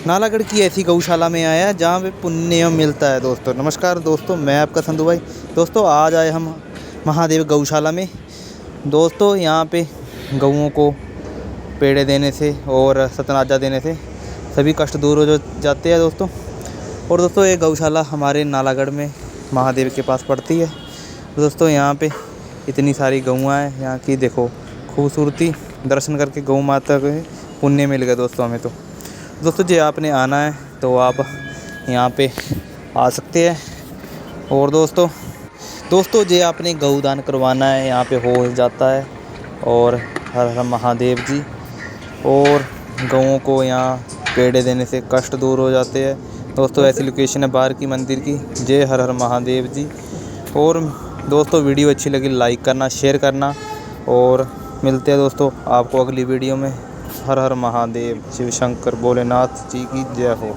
नालागढ़ की ऐसी गौशाला में आया है जहाँ पे पुण्य मिलता है दोस्तों। नमस्कार दोस्तों, मैं आपका संधू भाई। दोस्तों आज आए हम महादेव गौशाला में। दोस्तों यहाँ पे गऊओं को पेड़े देने से और सतनाजा देने से सभी कष्ट दूर हो जाते हैं दोस्तों। और दोस्तों ये गौशाला हमारे नालागढ़ में महादेव के पास पड़ती है। दोस्तों यहाँ पे इतनी सारी गऊँ हैं, यहाँ की देखो खूबसूरती। दर्शन करके गौ माता के पुण्य मिल गया दोस्तों हमें। तो दोस्तों जे आपने आना है तो आप यहाँ पे आ सकते हैं। और दोस्तों जे आपने गौदान करवाना है यहाँ पे हो जाता है। और हर हर महादेव जी। और गऊओं को यहाँ पेड़े देने से कष्ट दूर हो जाते हैं दोस्तों। ऐसी लोकेशन है बाहर की मंदिर की। जय हर हर महादेव जी। और दोस्तों वीडियो अच्छी लगी लाइक करना, शेयर करना। और मिलते हैं दोस्तों आपको अगली वीडियो में। हर हर महादेव। शिव शंकर भोलेनाथ जी की जय हो।